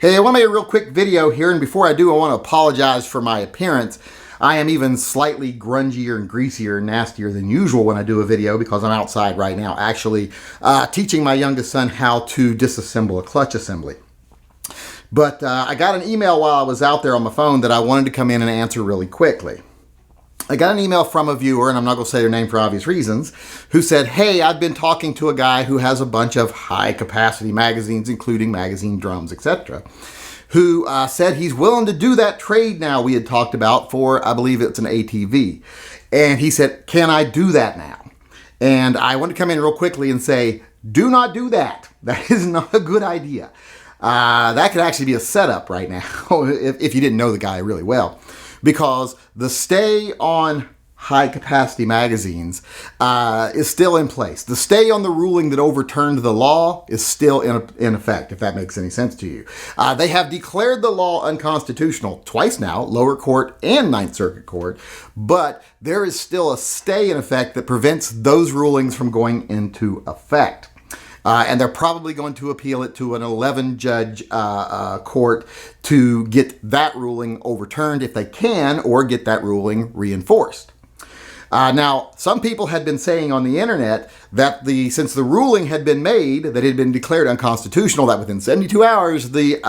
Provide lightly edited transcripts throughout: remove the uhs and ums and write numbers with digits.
Hey, I want to make a real quick video here, and before I do, I want to apologize for my appearance. I am even slightly grungier and greasier and nastier than usual when I do a video because I'm outside right now actually teaching my youngest son how to disassemble a clutch assembly. But I got an email while I was out there on my phone that I wanted to come in and answer really quickly. I got an email from a viewer, and I'm not going to say their name for obvious reasons, who said, hey, I've been talking to a guy who has a bunch of high-capacity magazines, including magazine drums, etc., who said he's willing to do that trade now we had talked about for, I believe it's an ATV. And he said, can I do that now? And I want to come in real quickly and say, do not do that. That is not a good idea. That could actually be a setup right now, if you didn't know the guy really well. Because the stay on high-capacity magazines is still in place. The stay on the ruling that overturned the law is still in effect, if that makes any sense to you. They have declared the law unconstitutional twice now, lower court and Ninth Circuit Court, but there is still a stay in effect that prevents those rulings from going into effect. And they're probably going to appeal it to an 11-judge court to get that ruling overturned if they can, or get that ruling reinforced. Now, some people had been saying on the internet that since the ruling had been made, that it had been declared unconstitutional, that within 72 hours the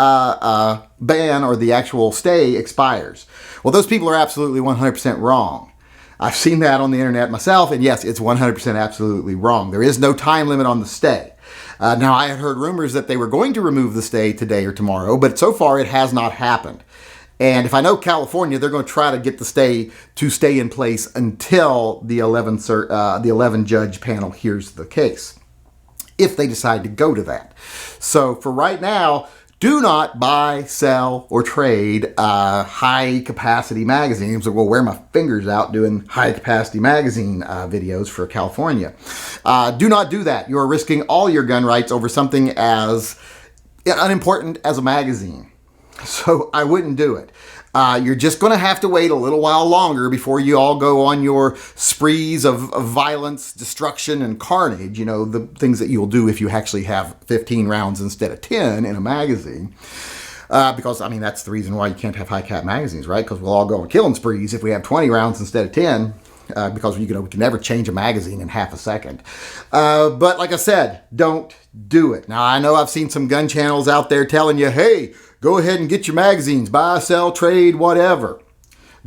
ban or the actual stay expires. Well, those people are absolutely 100% wrong. I've seen that on the internet myself, and yes, it's 100% absolutely wrong. There is no time limit on the stay. Now, I had heard rumors that they were going to remove the stay today or tomorrow, but so far it has not happened. And if I know California, they're going to try to get the stay to stay in place until the 11-judge panel hears the case, if they decide to go to that. So for right now, do not buy, sell, or trade high-capacity magazines. Or we'll wear my fingers out doing high-capacity magazine videos for California. Do not do that. You are risking all your gun rights over something as unimportant as a magazine. So I wouldn't do it. You're just going to have to wait a little while longer before you all go on your sprees of violence, destruction, and carnage. You know, the things that you'll do if you actually have 15 rounds instead of 10 in a magazine. Because, I mean, that's the reason why you can't have high-cap magazines, right? Because we'll all go on killing sprees if we have 20 rounds instead of 10. Because we can never change a magazine in half a second. But like I said, don't do it. Now, I know I've seen some gun channels out there telling you, hey, go ahead and get your magazines, buy, sell, trade, whatever.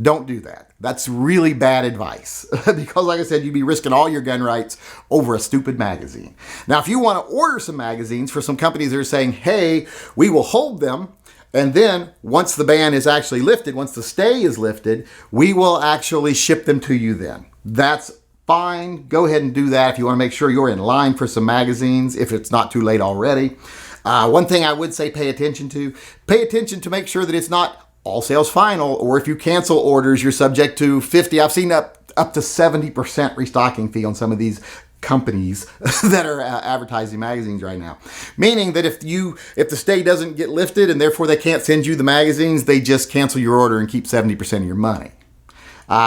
Don't do that. That's really bad advice. Because like I said, you'd be risking all your gun rights over a stupid magazine. Now, if you want to order some magazines for some companies that are saying, hey, we will hold them, and then once the ban is actually lifted, once the stay is lifted, we will actually ship them to you then. That's fine. Go ahead and do that if you want to make sure you're in line for some magazines, if it's not too late already. One thing I would say pay attention to make sure that it's not all sales final, or if you cancel orders, you're subject to 50. I've seen up to 70% restocking fee on some of these companies that are advertising magazines right now. Meaning that if the stay doesn't get lifted and therefore they can't send you the magazines, they just cancel your order and keep 70% of your money.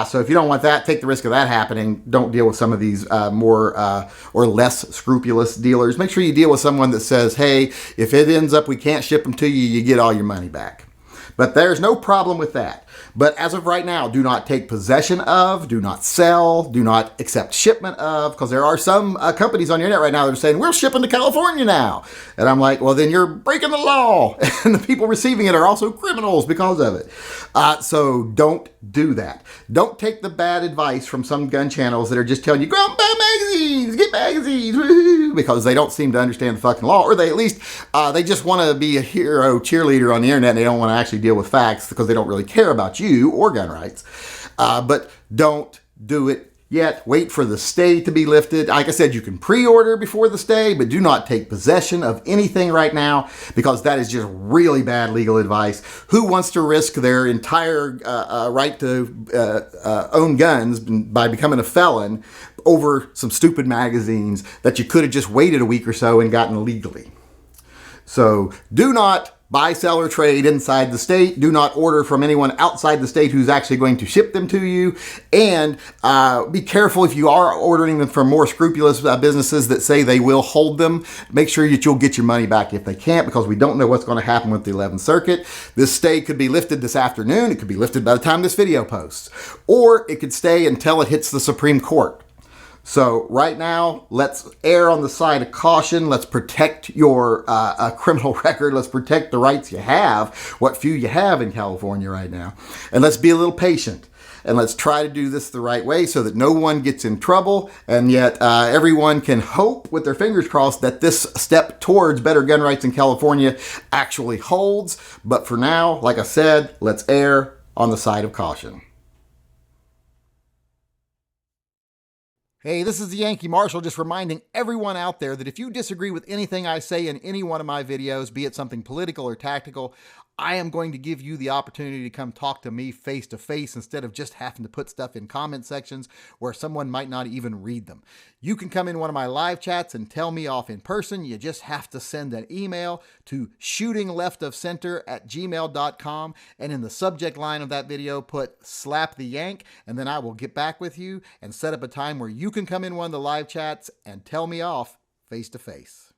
So if you don't want that, take the risk of that happening. Don't deal with some of these more or less scrupulous dealers. Make sure you deal with someone that says, hey, if it ends up we can't ship them to you, you get all your money back. But there's no problem with that. But as of right now, do not take possession of, do not sell, do not accept shipment of, because there are some companies on the internet right now that are saying, we're shipping to California now. And I'm like, well, then you're breaking the law. And the people receiving it are also criminals because of it. So don't do that. Don't take the bad advice from some gun channels that are just telling you, go out and buy magazines, get magazines, woo-hoo, because they don't seem to understand the fucking law, or they at least, they just want to be a hero cheerleader on the internet, and they don't want to actually deal with facts because they don't really care about you or gun rights. But don't do it yet. Wait for the stay to be lifted. Like I said, you can pre-order before the stay, but do not take possession of anything right now, because that is just really bad legal advice. Who wants to risk their entire right to own guns by becoming a felon over some stupid magazines that you could have just waited a week or so and gotten legally? So do not buy, sell, or trade inside the state. Do not order from anyone outside the state who's actually going to ship them to you. And be careful if you are ordering them from more scrupulous businesses that say they will hold them. Make sure that you'll get your money back if they can't, because we don't know what's going to happen with the 11th Circuit. This stay could be lifted this afternoon. It could be lifted by the time this video posts. Or it could stay until it hits the Supreme Court. So right now, let's err on the side of caution. Let's protect your criminal record. Let's protect the rights you have, what few you have in California right now. And let's be a little patient. And let's try to do this the right way so that no one gets in trouble, and yet everyone can hope with their fingers crossed that this step towards better gun rights in California actually holds. But for now, like I said, let's err on the side of caution. Hey, this is the Yankee Marshal, just reminding everyone out there that if you disagree with anything I say in any one of my videos, be it something political or tactical, I am going to give you the opportunity to come talk to me face to face instead of just having to put stuff in comment sections where someone might not even read them. You can come in one of my live chats and tell me off in person. You just have to send an email to shootingleftofcenter@gmail.com, and in the subject line of that video put slap the yank, and then I will get back with you and set up a time where you can come in one of the live chats and tell me off face to face.